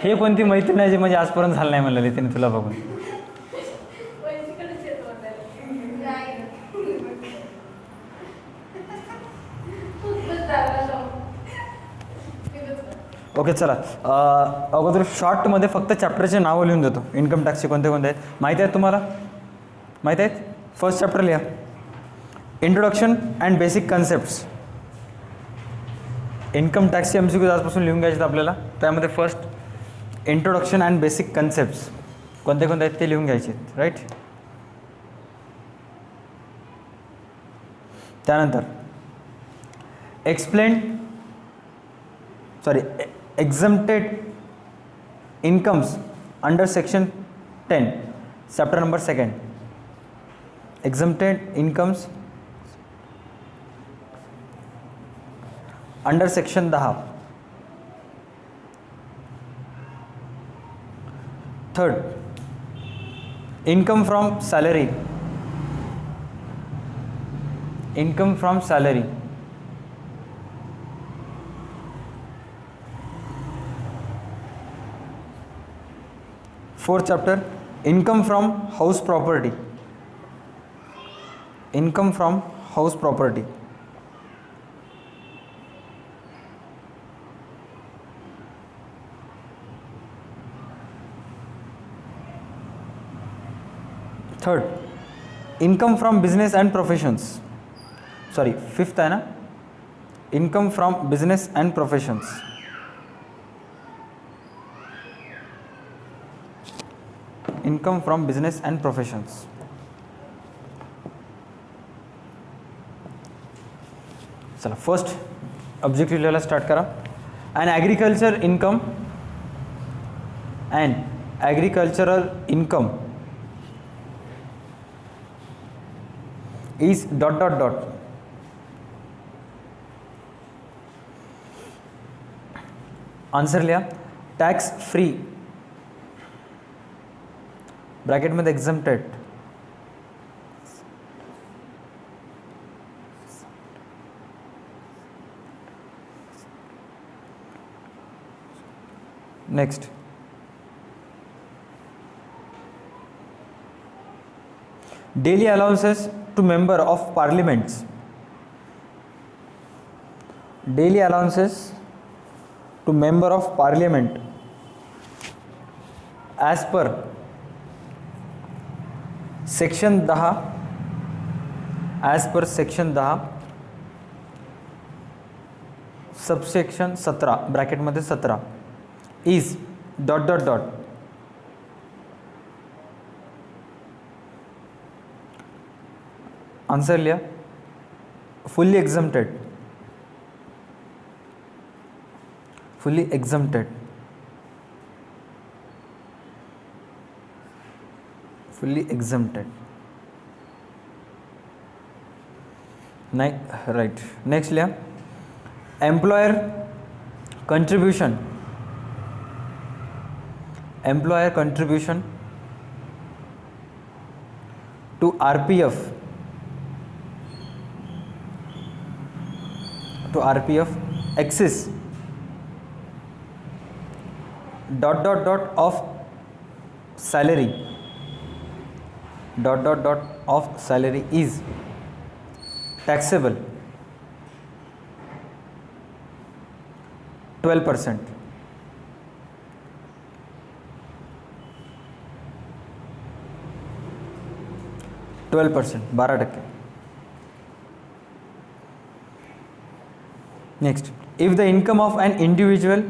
हे कोणती मैत्रीण आहे जी म्हणजे आजपर्यंत झालं नाही म्हणलं तिने तुला बघून. ओके चला, अगोदर शॉर्टमध्ये फक्त चॅप्टरचे नावं लिहून देतो. इन्कम टॅक्सचे कोणते कोणते आहेत माहिती आहेत तुम्हाला? माहीत आहेत? फर्स्ट चॅप्टर लिहा, introduction and basic concepts. Income टॅक्सचे MCQ आजपासून लिहून घ्यायचे आपल्याला. त्यामध्ये first introduction and basic concepts कोणते कोणते आहेत ते लिहून घ्यायचे, राईट. त्यानंतर exempted incomes under section 10, chapter number 2. Exempted incomes under section 10. Third, income from salary. Income from salary. Fourth chapter, income from house property. Income from house property. Third, income from business and professions. Sorry, fifth है ना, income from business and professions. Income from business and professions. चला first objective लिहायला start करा. And agriculture income and agricultural income is ... answer लिहा. Tax free ब्रॅकेटमध्ये exempted. Next, daily allowances to member of parliaments. Daily allowances to member of parliament as per section 10, as per section 10 subsection 17 ब्रॅकेटमध्ये 17 is ... answer लिहा. Fully exempted. Fully exempted. Fully exempted. नाही, right. Next लिहा. Employer contribution. Employer contribution to RPF. To RPF axis ... of salary. ... of salary is taxable 12%. 12%, 12%. Next, if the income of an individual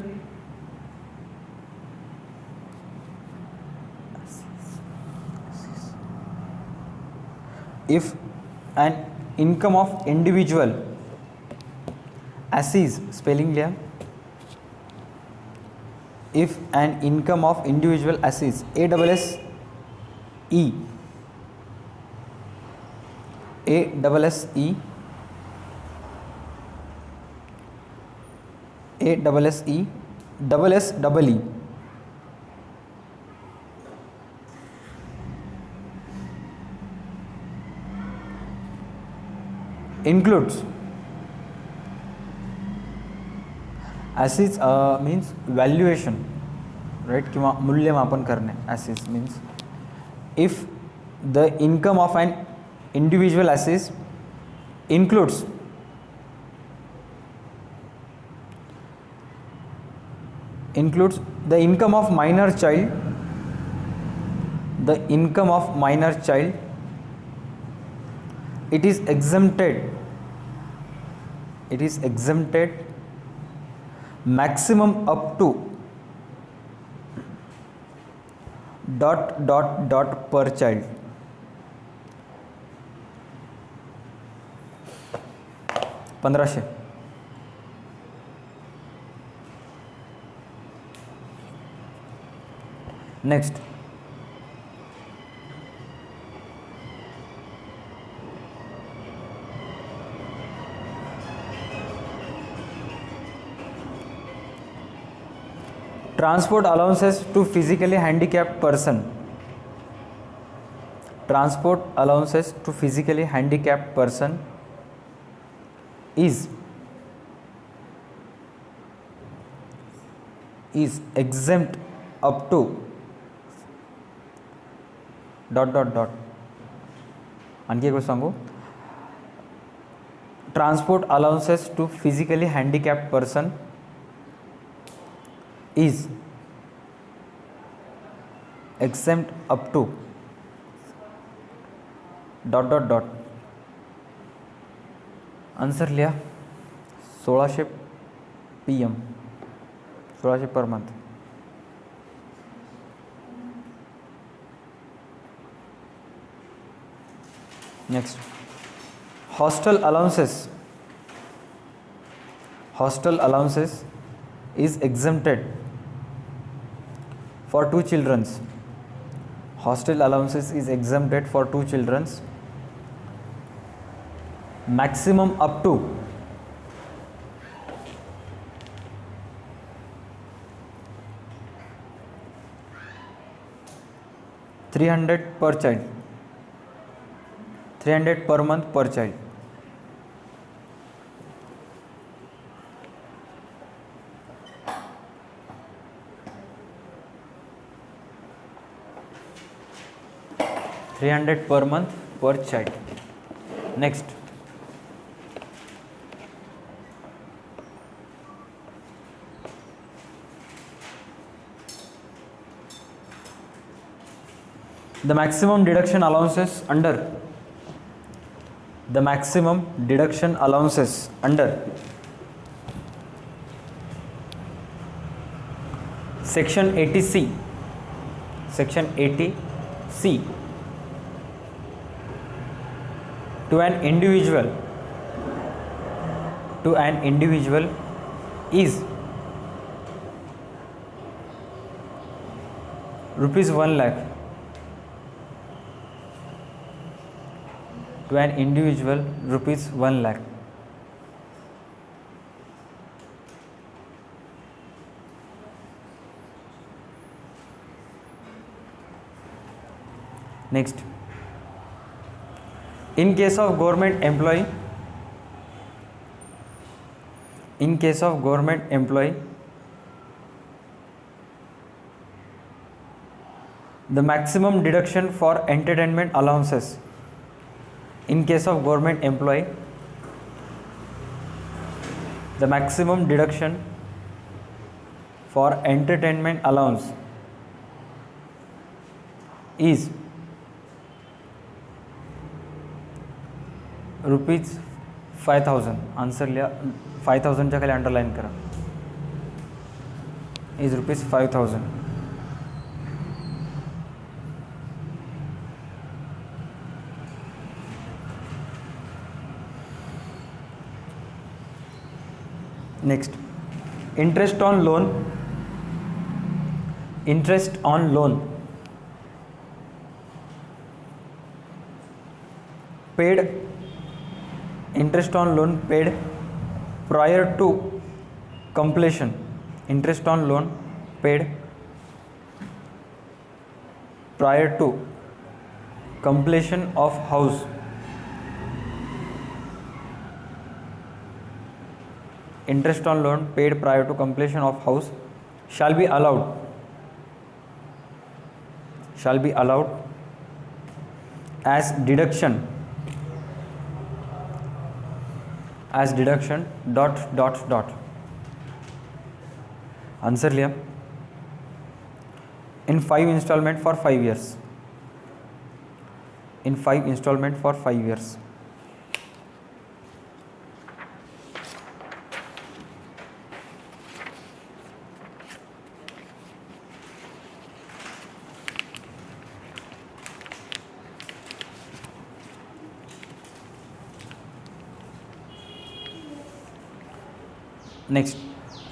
if an income of individual assess, spelling लिया. If an income of individual assess, ASSE, ASSE, ASSE, SSEE, includes assets means valuation. Right, किंवा मूल्यमापन करणे. Assess means if the income of an individual assess includes the income of minor child, it is exempted maximum up to ... per child. $1500. Next, transport allowances to physically handicapped person. Transport allowances to physically handicapped person is exempt up to ... आणखी एक गोष्ट सांगू, transport allowances to physically handicapped person is exempt up to ... answer लिहा. 1600 PM, 1600 per month. Next, hostel allowances is exempted for 2 children. Hostel allowances is exempted for 2 children. Maximum up to $300 per child, 300 per month per child. $300 per month per child. Next, the maximum deduction allowances under Section 80C, to an individual is rupees 1 lakh. To an individual, rupees 1 lakh. Next, in case of government employee, the maximum deduction for entertainment allowances. In case of government employee, the maximum deduction for entertainment allowance is rupees 5000. Answer लिहा. 5000च्या खाली underline करा. Is rupees 5000. Next, interest on loan paid. Interest on loan paid prior to completion. Interest on loan paid prior to completion of house. Interest on loan paid prior to completion of house shall be allowed shall be allowed as deduction dot answer लिया in 5 installment for 5 years, in 5 installment for 5 years. Next,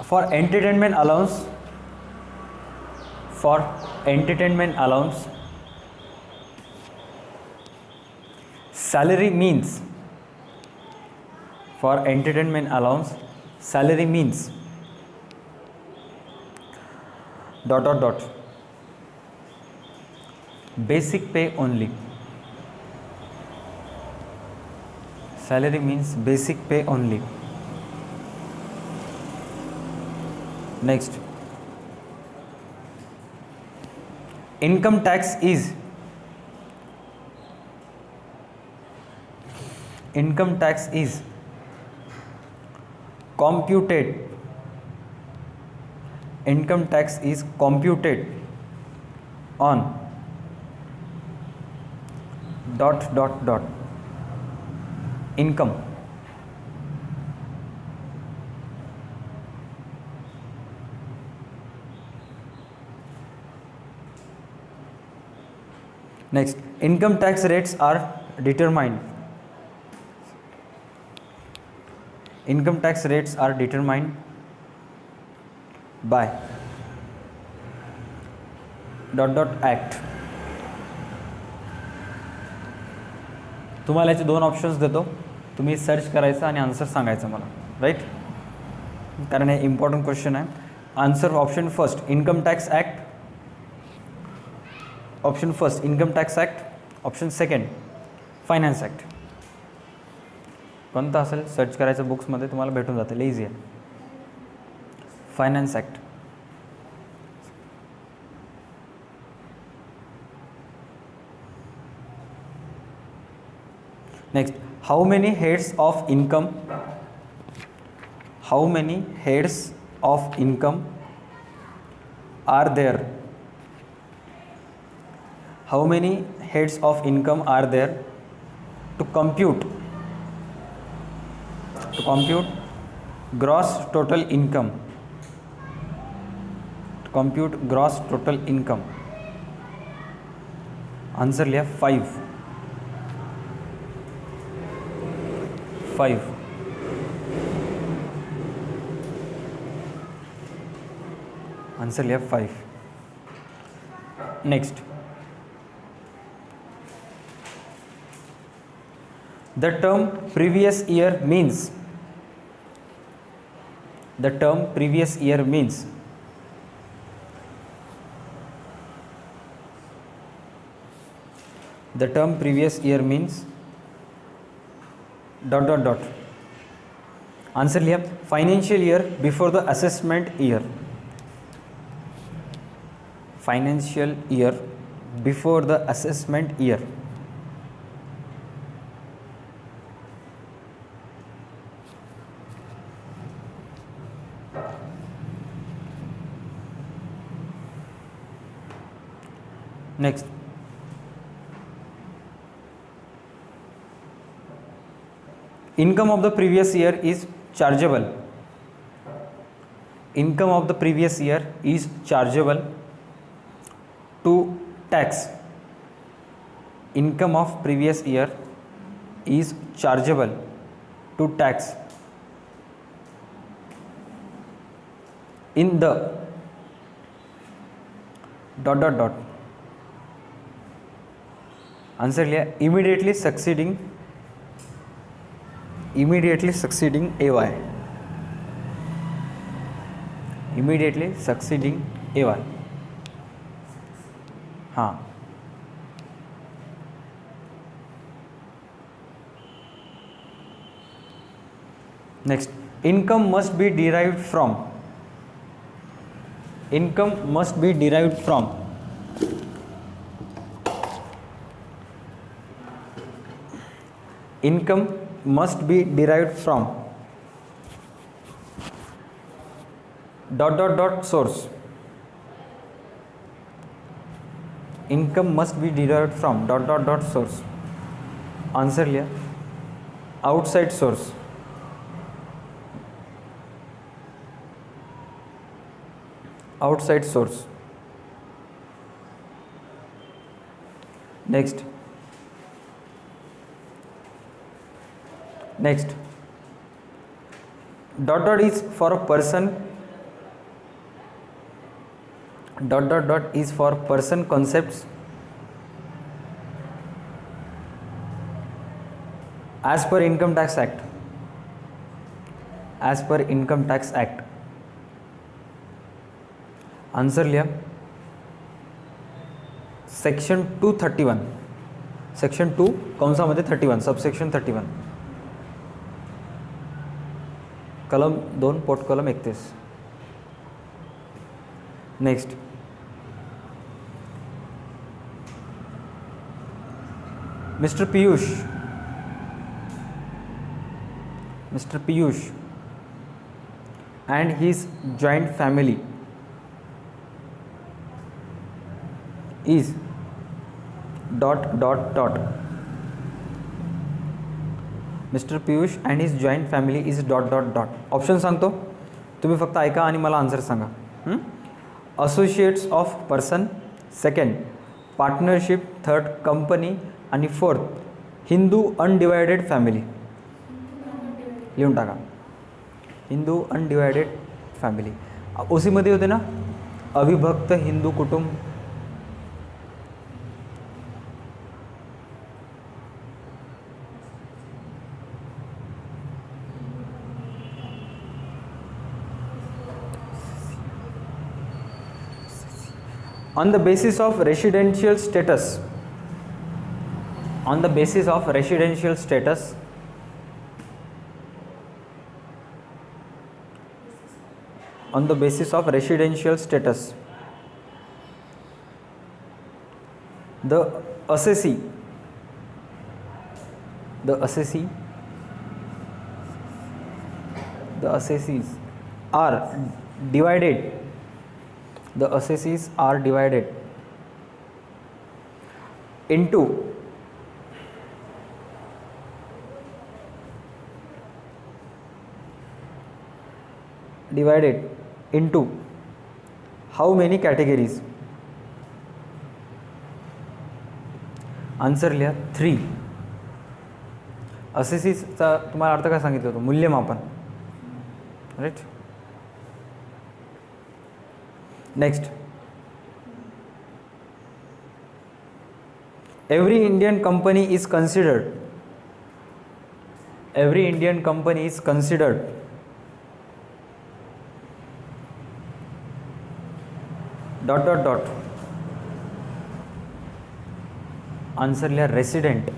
for entertainment allowance, salary means, for entertainment allowance salary means dot basic pay only. Salary means basic pay only. Next, income tax is computed, income tax is computed on dot income. Next, income tax rates are determined. Income tax rates are determined by act. तुम्हाला याचे 2 options देतो, तुम्ही search करायचं आणि answer सांगायचं मला, right, कारण हे important question आहे. Answer option first income tax act, option first income tax act, option second finance act. कोणतं असेल सर्च करायचं बुक्समध्ये, तुम्हाला भेटून जातं, इझी आहे. Finance act. Next, how many heads of income, how many heads of income are there, how many heads of income are there to compute gross total income, to compute gross total income. Answer लिया 5. Answer लिया 5. Next, the term previous year means, the term previous year means dot answer लिया financial year before the assessment year, financial year before the assessment year. Next, income of the previous year is chargeable. Income of the previous year is chargeable to tax. Income of previous year is chargeable to tax in the dot answer लिया immediately succeeding AY, immediately succeeding AY. हाँ, next, income must be derived from, income must be derived from income must be derived from dot dot dot source. Income must be derived from dot dot dot source. Answer लिया, outside source. Outside source. Next. Dot dot is for a person. Dot dot dot is for person concepts as per Income Tax Act. As per Income Tax Act. Answer लिया, section 231. Section 2 कौन सा मध्ये 31, subsection 31, कलम 2 pot कलम 31. Next, mister Piyush and his joint family is dot dot dot. Mister Piyush and his joint family is dot dot dot. Option सांगतो, तुम्ही फक्त ऐका आणि मला answer Sanga. Associates of person, second partnership, third company आणि fourth Hindu undivided family. लिहून टाका, Hindu undivided family. ओसीमध्ये होते ना अविभक्त हिंदू कुटुंब. On the basis of residential status, on the basis of residential status, on the basis of residential status, the assessee the assessees are divided. The assessees are divided into how many categories? Answer लिहा, 3. असेसीचा तुम्हाला अर्थ काय सांगितलं होतं? मूल्यमापन, right. Next, every Indian company is considered dot dot dot. Answer लिया, resident.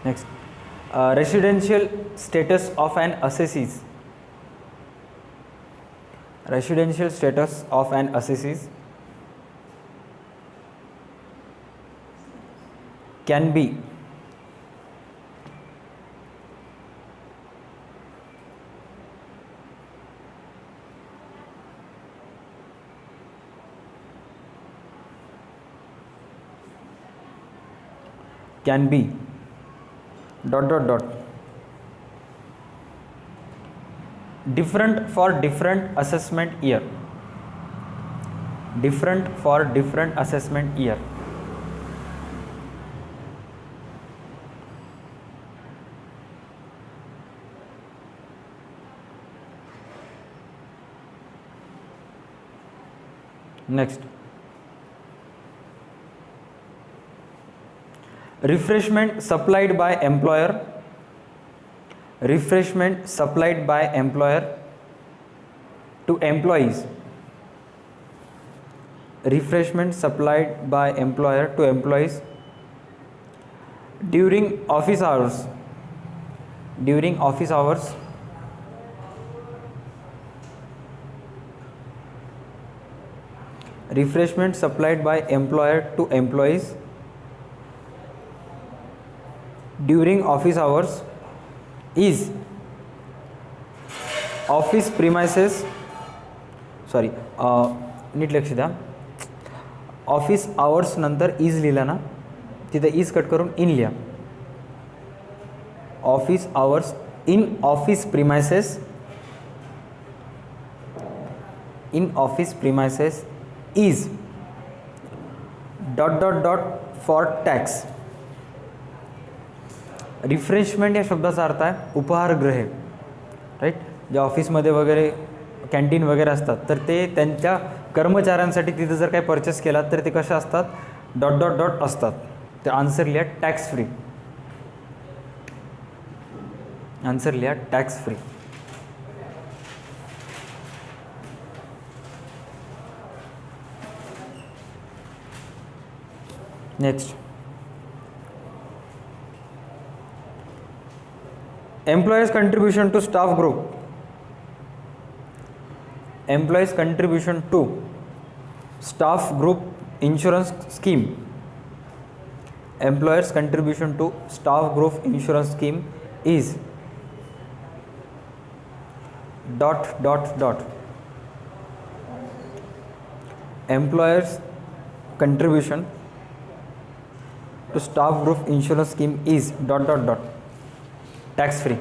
Next, residential status of an assessee. Residential status of an assessee can be dot dot dot different for different assessment year. Different for different assessment year. Next, refreshment supplied by employer. Refreshment supplied by employer to employees. Refreshment supplied by employer to employees during office hours, during office hours refreshment supplied by employer to employees during office hours is office premises, sorry नीट लक्ष द्या, office hours नंतर is लिहिला ना, तिथे is cut करून इन लिहा. Office hours in office premises, in office premises is dot dot dot for tax. Refreshment या शब्दाचा अर्थ आहे उपहारगृहे, राईट. ज्या ऑफिसमध्ये वगैरे कॅन्टीन वगैरे असतात तर ते त्यांच्या कर्मचाऱ्यांसाठी तिथे जर काही परचेस केला तर ते कशा असतात, डॉट डॉट डॉट असतात. तर आन्सर लिहा टॅक्स फ्री, आन्सर लिहा tax free. Next, employer's contribution to staff group, employee's contribution to staff group insurance scheme, employer's contribution to staff group insurance scheme is dot dot dot. Employer's contribution to staff group insurance scheme is dot dot dot tax free.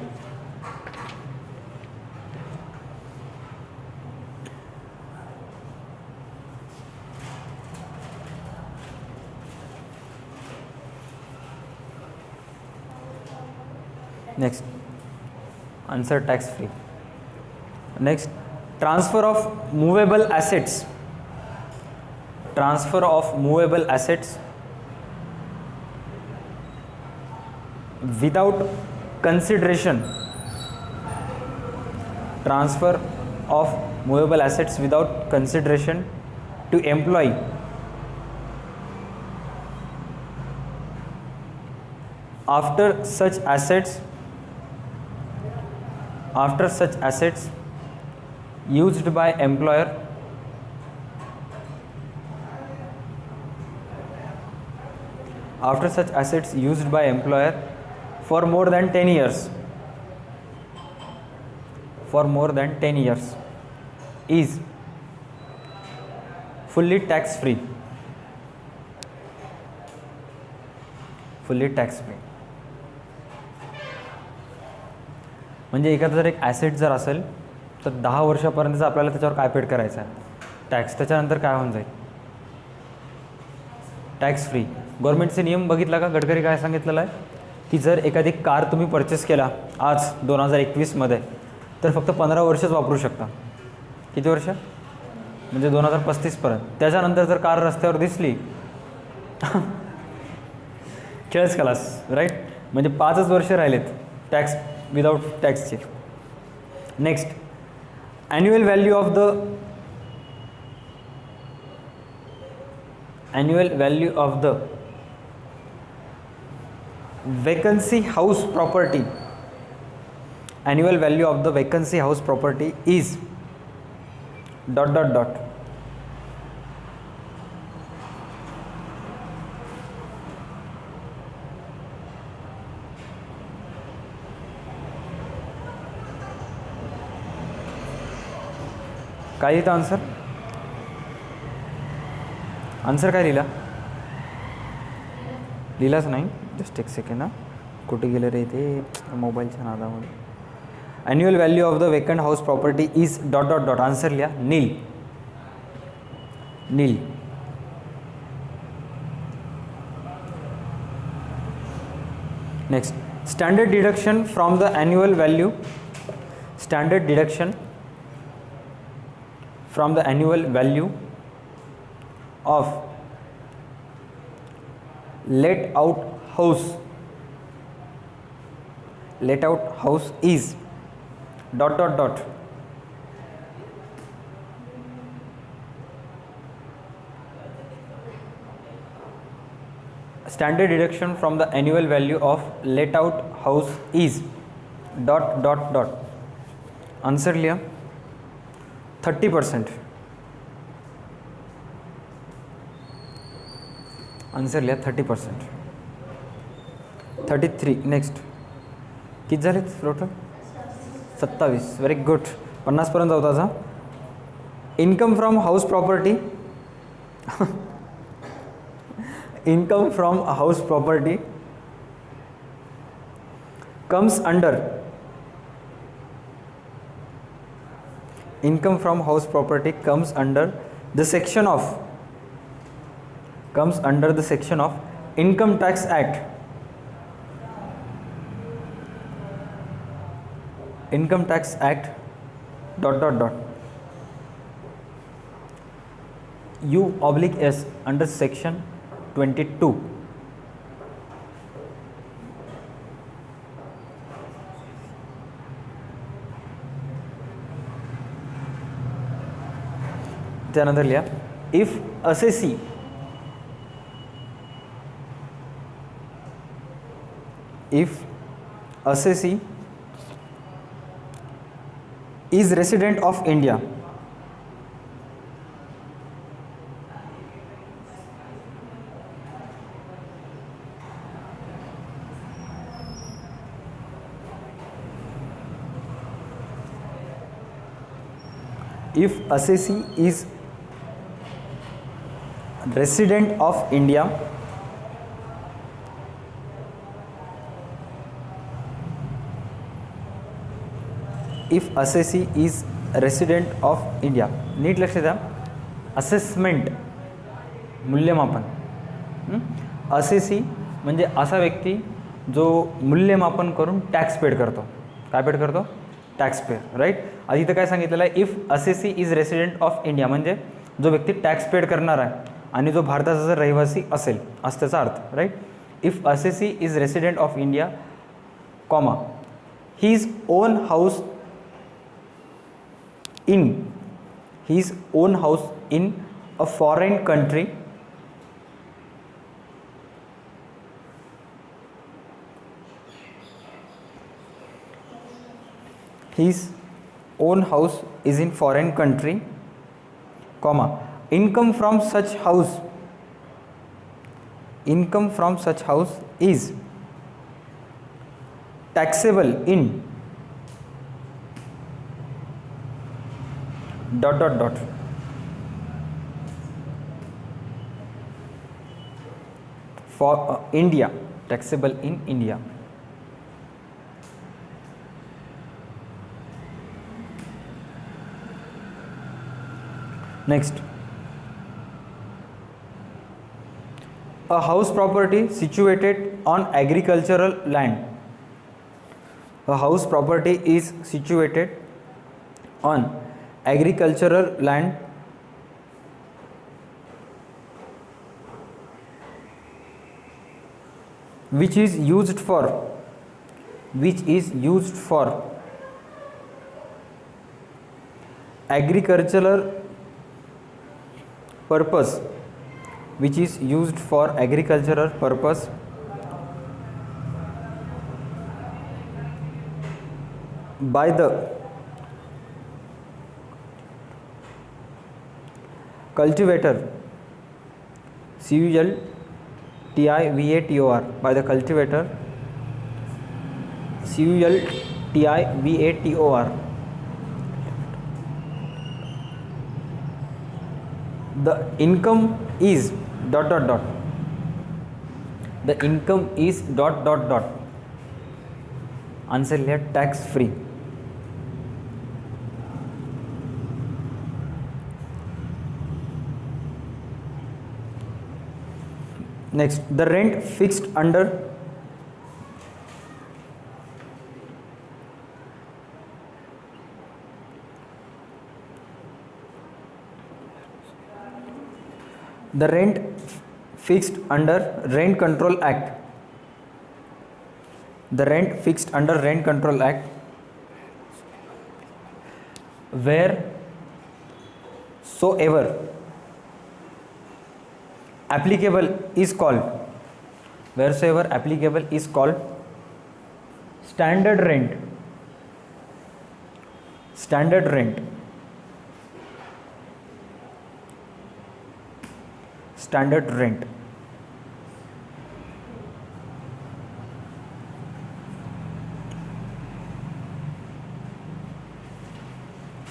Next, answer tax free. Next, transfer of movable assets, transfer of movable assets without consideration, transfer of movable assets without consideration to employee after such assets used by employer after such assets used by employer for more than 10 years, for more than 10 years is fully tax free, fully tax free. म्हणजे एखादा जर एक asset जर असेल तर 10 वर्षापर्यंतच आपल्याला त्याच्यावर काय पेड करायचं आहे, टॅक्स. त्याच्यानंतर काय होऊन जाईल, टॅक्स फ्री. गव्हर्नमेंटचे नियम बघितला का, गडकरी काय सांगितलेलं आहे की जर एखादी कार तुम्ही परचेस केला आज 2021मध्ये तर फक्त 15 वर्षच वापरू शकता. किती वर्ष, म्हणजे 2035पर्यंत. त्याच्यानंतर जर कार रस्त्यावर दिसली खेळच खलास, राईट. म्हणजे 5च वर्ष राहिलेत टॅक्स विदाउट टॅक्सचे. Next, annual value of the annual value of the vacancy house property, annual value of the vacancy house property is dot dot dot. काय येतं आन्सर, आन्सर काय लिहिला, लिहिलाच नाही. जस्ट एक सेकंड ना, कुठे गेलं रे ते मोबाईलच्या नादामध्ये. Annual value of the vacant house property is dot dot dot. Answer लिहा nil, nil. Next, standard deduction from the annual value, standard deduction from the annual value of let out house, let out house is dot dot dot. standard deduction from the annual value of let out house is dot dot dot. Answer लिया 30%. Answer लिया 30%. 33. Next किती झाले total? 27. Very good. 50पर्यंत होता था. Income from house property income from house property comes under income from house property comes under the section of income tax act. Income tax act dot dot dot u oblique s under section 22. त्यानंतर लिहा if assessee is resident of India, if assessee is resident of India, if assessee is resident of India. नीट लक्ष द्या. Assessment मूल्यमापन. Assessee म्हणजे असा व्यक्ती जो मूल्यमापन करून टॅक्स पेड करतो. काय पेड करतो? Tax paid. राईट. आधी इथं काय सांगितलेलं आहे? If assessee is resident of India म्हणजे जो व्यक्ती टॅक्स पेड करणार आहे आणि जो भारताचा जर रहिवासी असेल असं त्याचा अर्थ. Right. If assessee is resident of India comma his own house in a foreign country his own house is in foreign country comma income from such house is taxable in dot dot dot for India, taxable in India. Next, a house property situated on agricultural land. A house property is situated on agricultural land which is used for agricultural purpose by the cultivator cultivator by the cultivator cultivator. The income is dot dot dot. The income is dot dot dot. Answer here tax free. Next, the rent fixed under Rent Control Act. The rent fixed under Rent Control Act wheresoever applicable is called wheresoever applicable is called standard rent. Standard rent. Standard rent.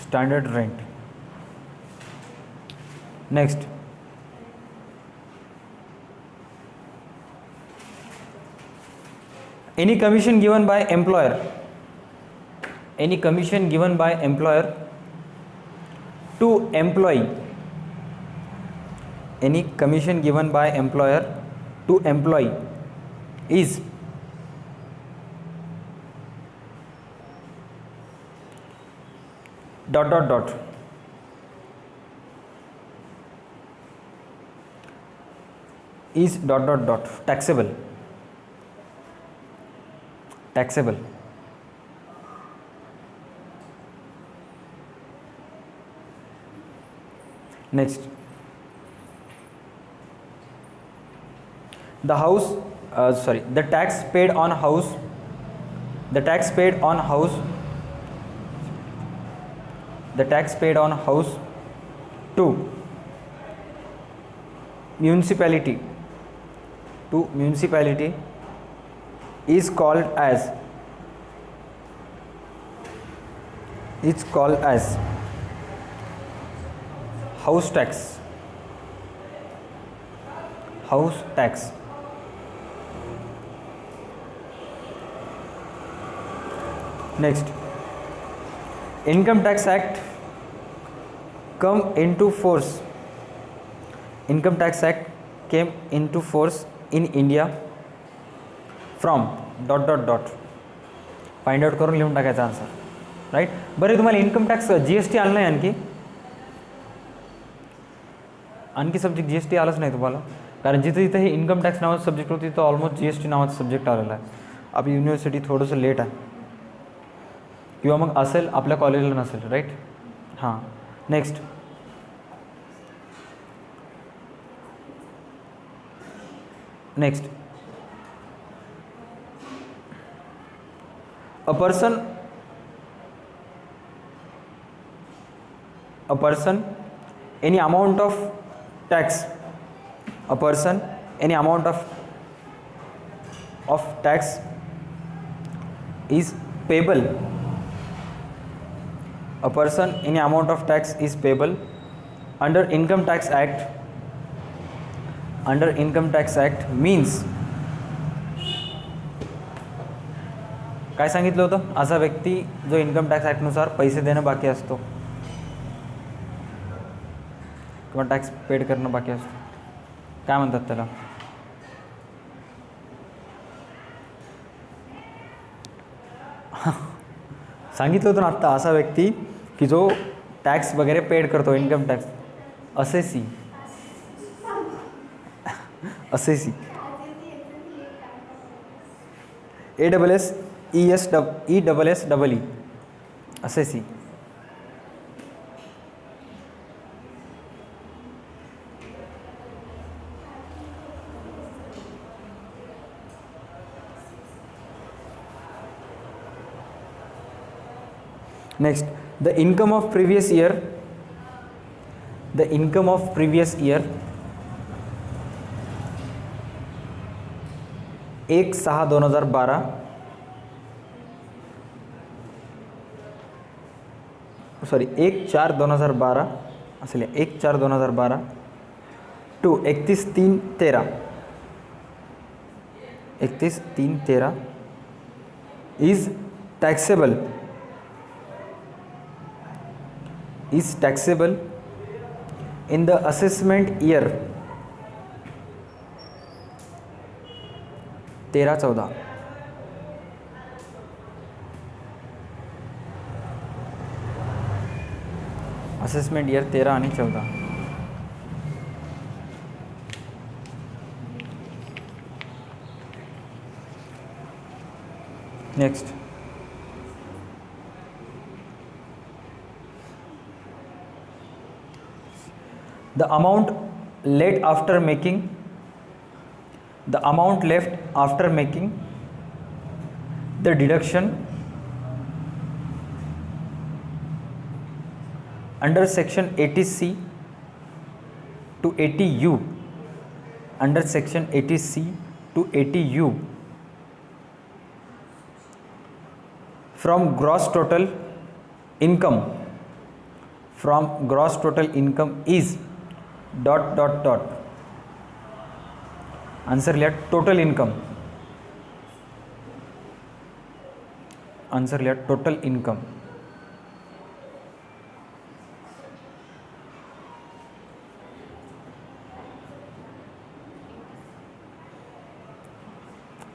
Standard rent. Next, any commission given by employer, any commission given by employer to employee, any commission given by employer to employee is dot dot dot is dot dot dot taxable. Taxable. Next, the house the tax paid on house, the tax paid on house, the tax paid on house to municipality, to municipality is called as, it's called as house tax. House tax. Next, Income Tax Act come into force. Income Tax Act came into force in India from dot dot dot. Find out करून लिहून टाकायचा answer. Right. बरे तुम्हाला income tax GST आलं नाही, आणखी subject GST आलंच नाही तुम्हाला, कारण जिथे जिथे हे इन्कम टॅक्स नावाचं सब्जेक्ट होतं तिथं ऑलमोस्ट GST नावाचं सब्जेक्ट आलेलं आहे. आपली युनिव्हर्सिटी थोडंसं लेट आहे, किंवा मग असेल आपल्या कॉलेजला नसेल. राईट. हां. Next, next, a person any amount of tax, a person any amount of tax is payable, a person any amount of tax is payable under Income Tax Act, under Income Tax Act means काय सांगितलं होतं, असा व्यक्ती जो income tax ॲक्टनुसार पैसे देणं बाकी असतो किंवा टॅक्स पेड करणं बाकी असतो, काय म्हणतात त्याला, सांगितलं होतं ना आत्ता, असा व्यक्ती की जो टॅक्स वगैरे पेड करतो, income tax, assessee, assessee, ASSESSEE, assessee. Next, the income of previous year, the income of previous year 1/6/2012, sorry 1/4/2012 असेल, 1/4/2012 to 31/3/13, 31/3/13 is taxable, is taxable in the assessment year 13-14. Assessment year 13 आणि 14. Next, the amount late after making the amount left after making the deduction under section 80C to 80U, under section 80C to 80U from gross total income, from gross total income is dot dot dot. Answer लिया total income, answer लिया total income.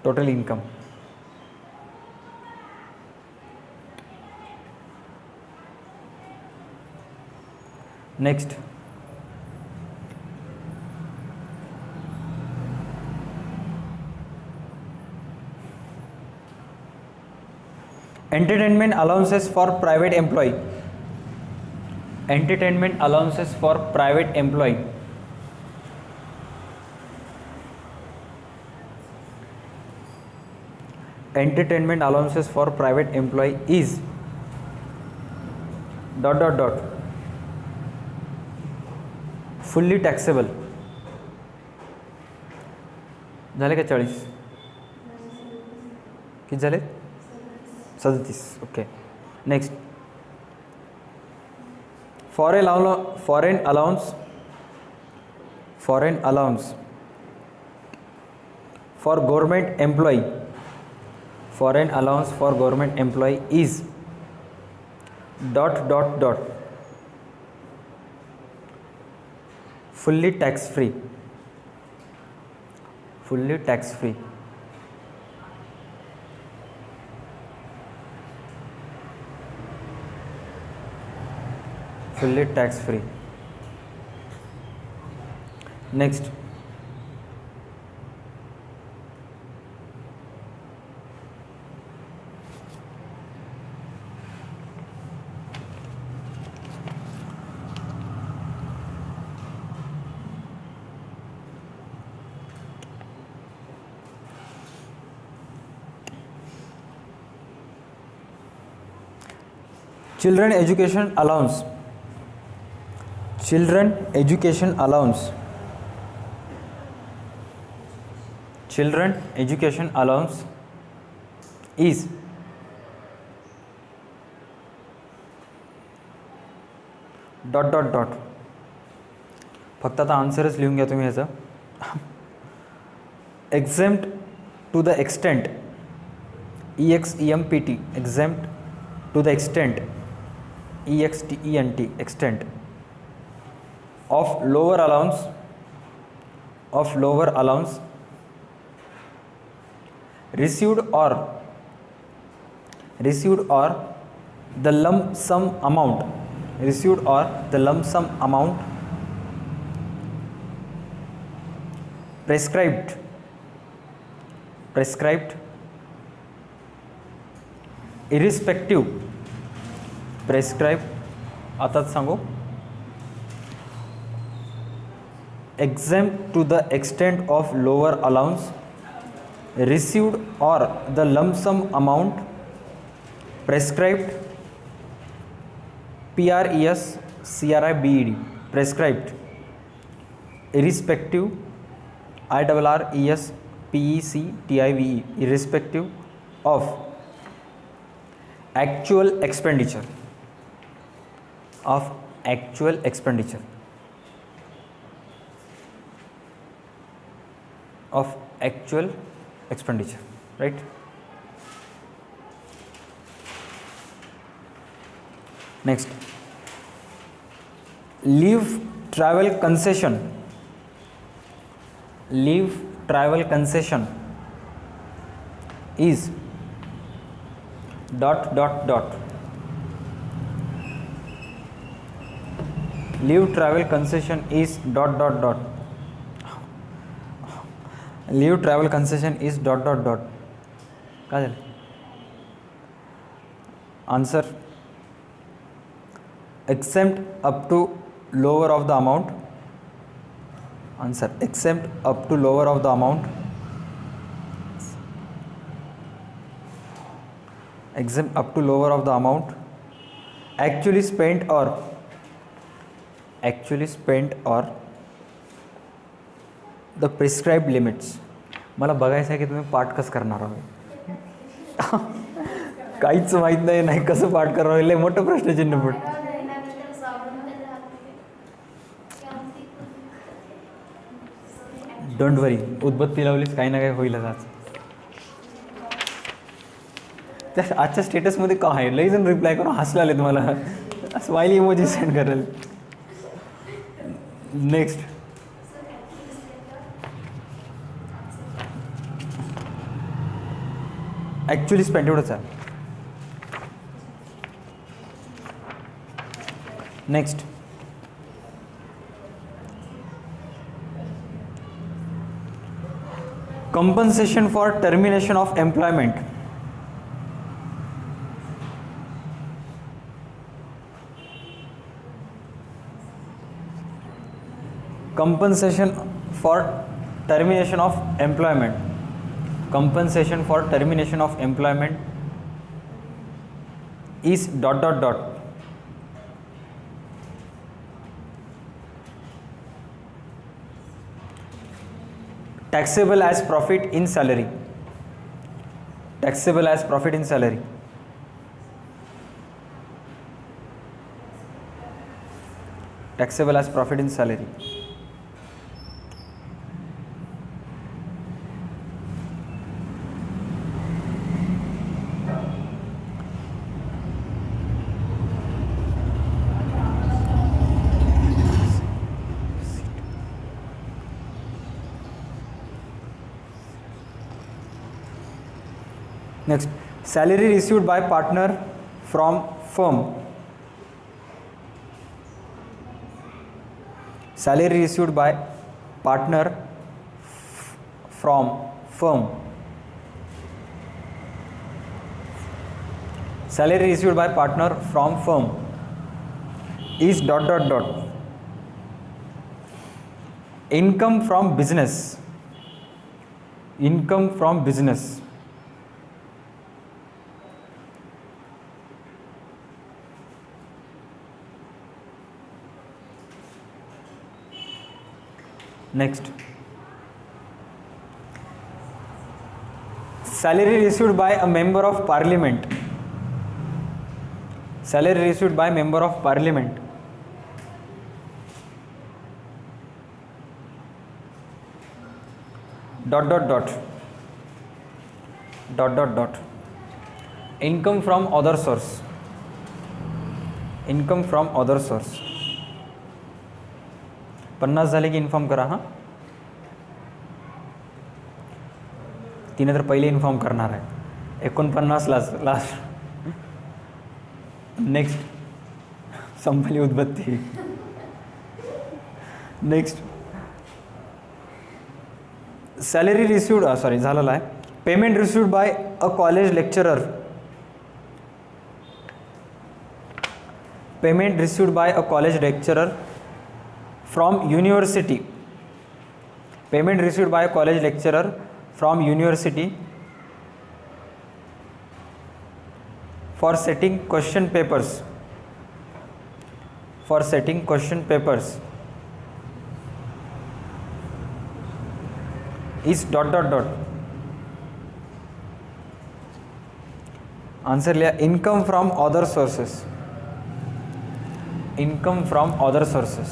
Total income. Next, entertainment allowances for private employee, entertainment allowances for private employee. Entertainment allowances for private employee is dot dot dot fully taxable. झाले का 40 किती झाले 37. Okay. Next, foreign allowance for government employee, foreign allowance for government employee is dot dot dot fully tax free, fully tax free. fully tax free. Next, children education allowance, children education allowance, children education allowance is dot dot dot. फक्त आता आन्सरच लिहून घ्या तुम्ही ह्याचा. exempt to the extent, EXEMPT, exempt to the extent, EXTENT, extent of lower allowance received or the lump sum amount, received or the lump sum amount prescribed irrespective, prescribed आता सांगू, exempt to the extent of lower allowance received or the lump sum amount prescribed, PRESCRIBED, prescribed, irrespective, IRRESPECTIVE, irrespective of actual expenditure, of actual expenditure, of actual expenditure, right? Next, leave travel concession, leave travel concession is dot dot dot. Leave travel concession is dot dot dot. Leave travel concession is dot dot dot. काय झालं? Answer, exempt up to lower of the amount. Answer, exempt up to lower of the amount exempt up to lower of the amount actually spent or the prescribed limits. मला बघायचं आहे की तुम्ही पाठ कसं करणार आहोत. काहीच माहीत नाही कसं पाठ करणार आहे. लय मोठं प्रश्नचिन्ह पण. डोंट वरी, उदबत्ती लावलीस काही ना काही होईलच आज. त्या आजच्या स्टेटसमध्ये का आहे लई जण रिप्लाय करून हसले आले तुम्हाला. स्माइली इमोजी सेंड करेल. नेक्स्ट ॲक्च्युली स्पेंड एवढंच आहे. Next compensation for termination of employment. Compensation for termination of employment. Compensation for termination of employment is ... taxable as profit in salary. Taxable as profit in salary. Taxable as profit in salary. Next, salary received by partner from firm. Salary received by partner from firm. Salary received by partner from firm is ... income from business. Income from business. Next, salary received by a member of parliament. Salary received by member of parliament income from other source. Income from other source. 50 झाले की inform करा. हां, तिने तर पहिले inform करणार आहे. 49 last. Next संपली उदबत्ती. नेक्स्ट, सॅलरी रिसिव्ड झालेला आहे. Payment received by a college lecturer. Payment received by a college lecturer from university. Payment received by a college lecturer from university for setting question papers. For setting question papers is ... answer लिया income from other sources. Income from other sources.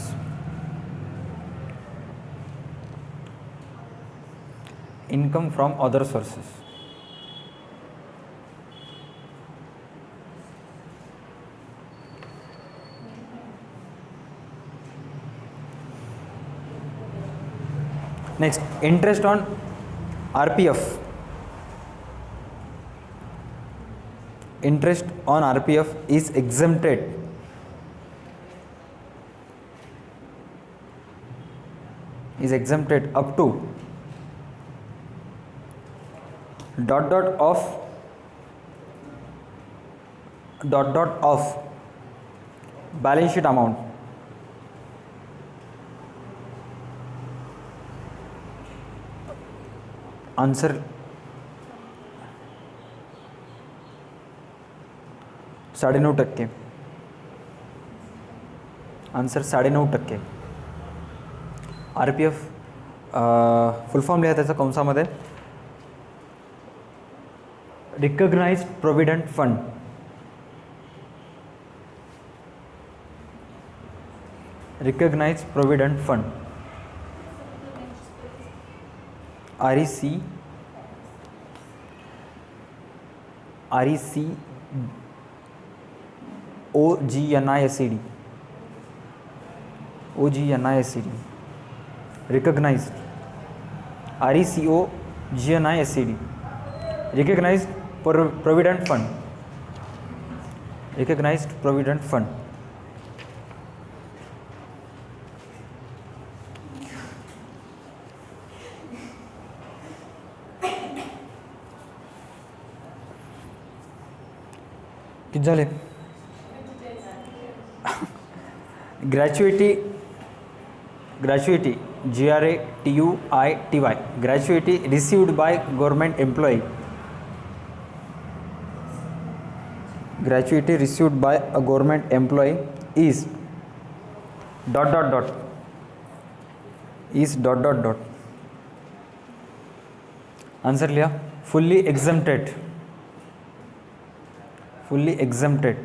Income from other sources. Next, interest on RPF. Interest on RPF is exempted. Is exempted up to ... of balance sheet amount. Answer 9.5%. Answer 9.5%. RPF full form लिहा त्याचा कंसामध्ये, recognised provident fund. Recognised provident fund, OGNISED. Recognised, RECOGNISED, recognised provident fund. Recognised provident fund. किती झाले? Gratuity, GRATUITY, gratuity received by government employee. Gratuity received by a government employee is dot dot dot, is dot dot dot. Answer लिहा. Fully exempted. Fully exempted.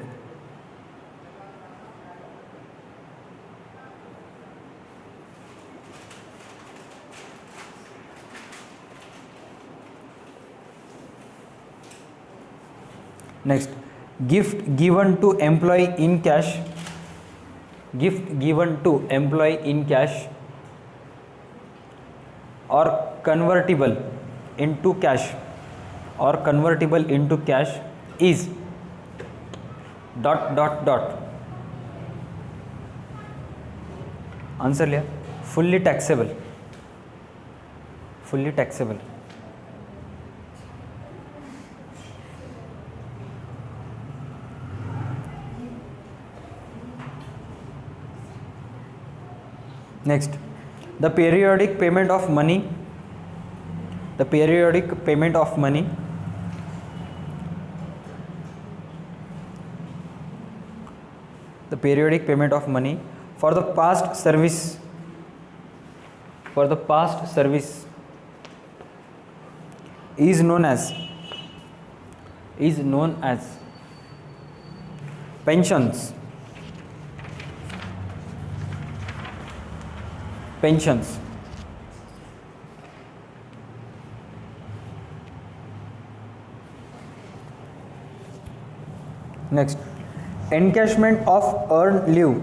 Next, gift given to employee in cash. Gift given to employee in cash और convertible into cash or convertible into cash is dot dot dot. Answer लिया. fully taxable. fully taxable. Next, the periodic payment of money. The periodic payment of money. The periodic payment of money for the past service. For the past service is known as pensions. Pensions. Next, encashment of earned leave.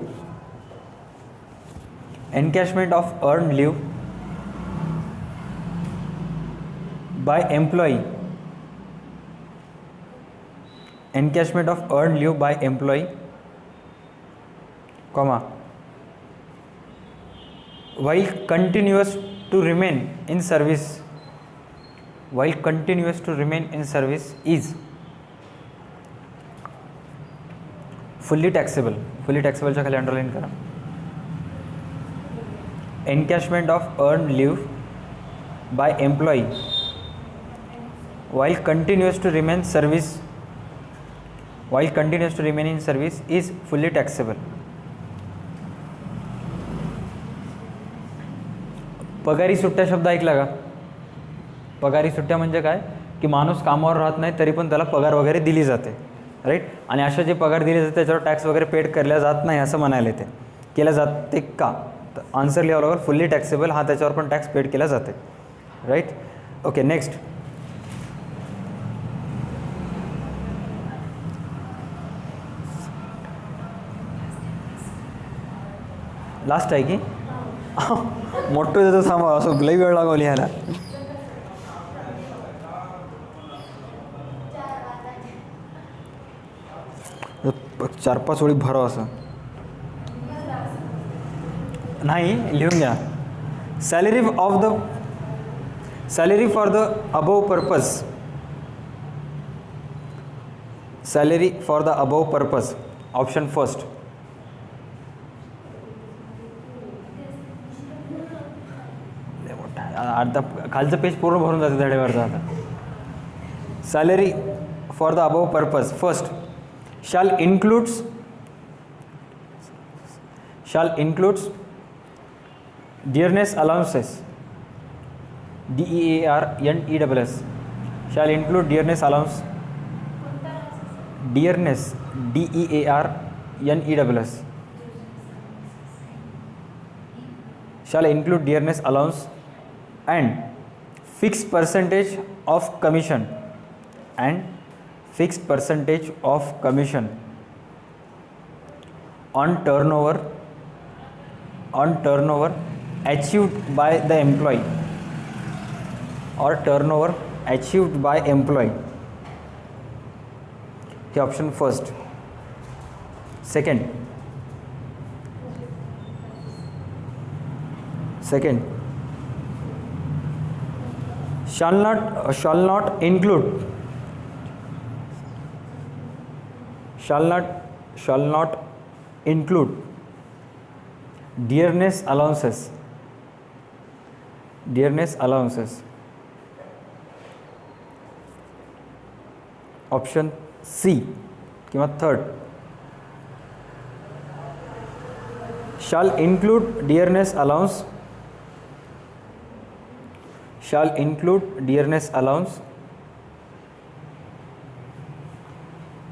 Encashment of earned leave by employee. Encashment of earned leave by employee, comma, while continuous to remain in service. While continuous to remain in service is fully taxable. fully taxable च्या खाली underline करा. encashment of earned leave by employee while continuous to remain in service is fully taxable. पगारी सुट्ट्या शब्द ऐकला का? पगारी सुट्ट्या म्हणजे काय की माणूस कामावर राहत नाही तरी पण त्याला पगार वगैरे दिली जाते, राईट. आणि अशा जे पगार दिले जाते त्याच्यावर टॅक्स वगैरे पेड केल्या जात नाही असं म्हणायला येते. केल्या जाते का? तर आन्सर लिहावं लागेल फुल्ली टॅक्सेबल. हा त्याच्यावर पण टॅक्स पेड केला जाते, राईट. Okay, next. लास्ट आहे की मोठं देतो थांबा, असं लई वेळ लागाव लिहायला. 4-5 ओळी भराव असं नाही, लिहून घ्या. Salary for the above purpose. Salary for the above purpose, option first. अर्धा खालचं पेज पूर्ण भरून जाते धडेवरचं. आता salary for the above purpose first shall includes dearness allowances, DEARNESS, shall include dearness allowance, dearness, DEARNESS, shall include dearness allowance and fixed percentage of commission on turnover achieved by the employee or turnover achieved by employee. The option first. Second, shall not include dearness allowances. Option C किंवा third, shall include dearness allowance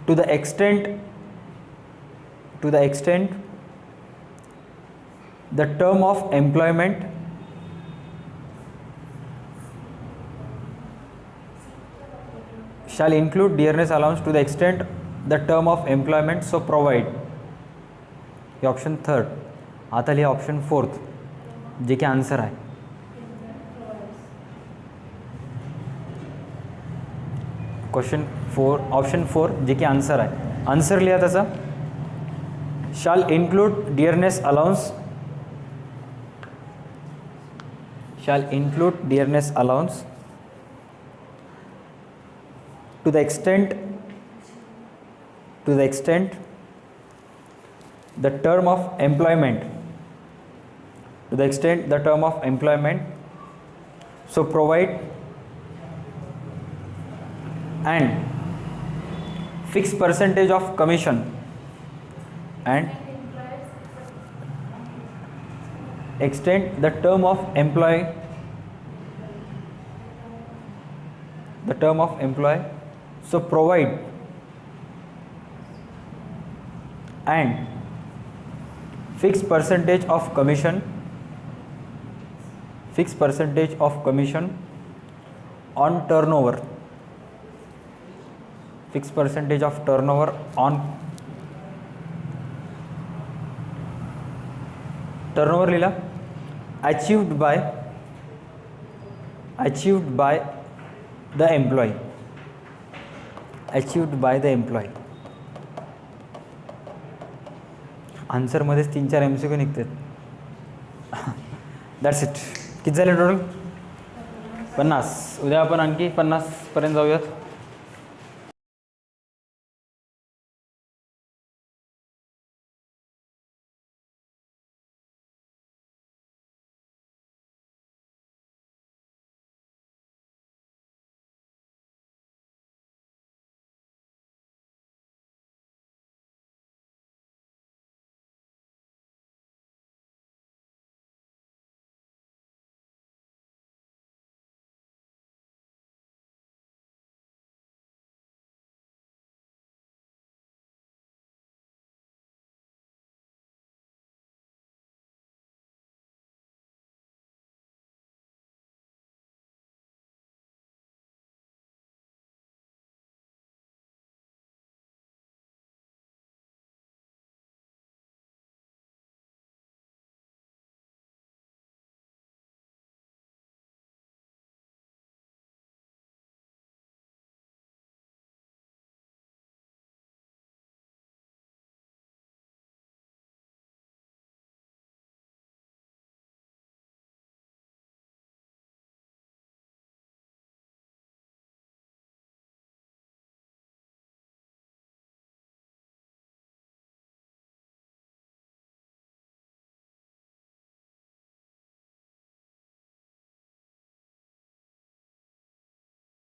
to the extent the term of employment shall include dearness allowance to the extent the term of employment so provide. हे option third. आता लिहा option fourth जे की answer आहे. Question 4 option 4 जे की answer आहे. Answer लिहा त्याचा. shall include dearness allowance to the extent the term of employment so provide and fixed percentage of commission and extend the term of employee so provide and fixed percentage of commission on turnover लिहिला. achieved by the employee. Answer मध्येच 3-4 MCQ निघतात. That's it. किती झाले total? 50. उद्या आपण आणखी 50 पर्यंत जाऊयात.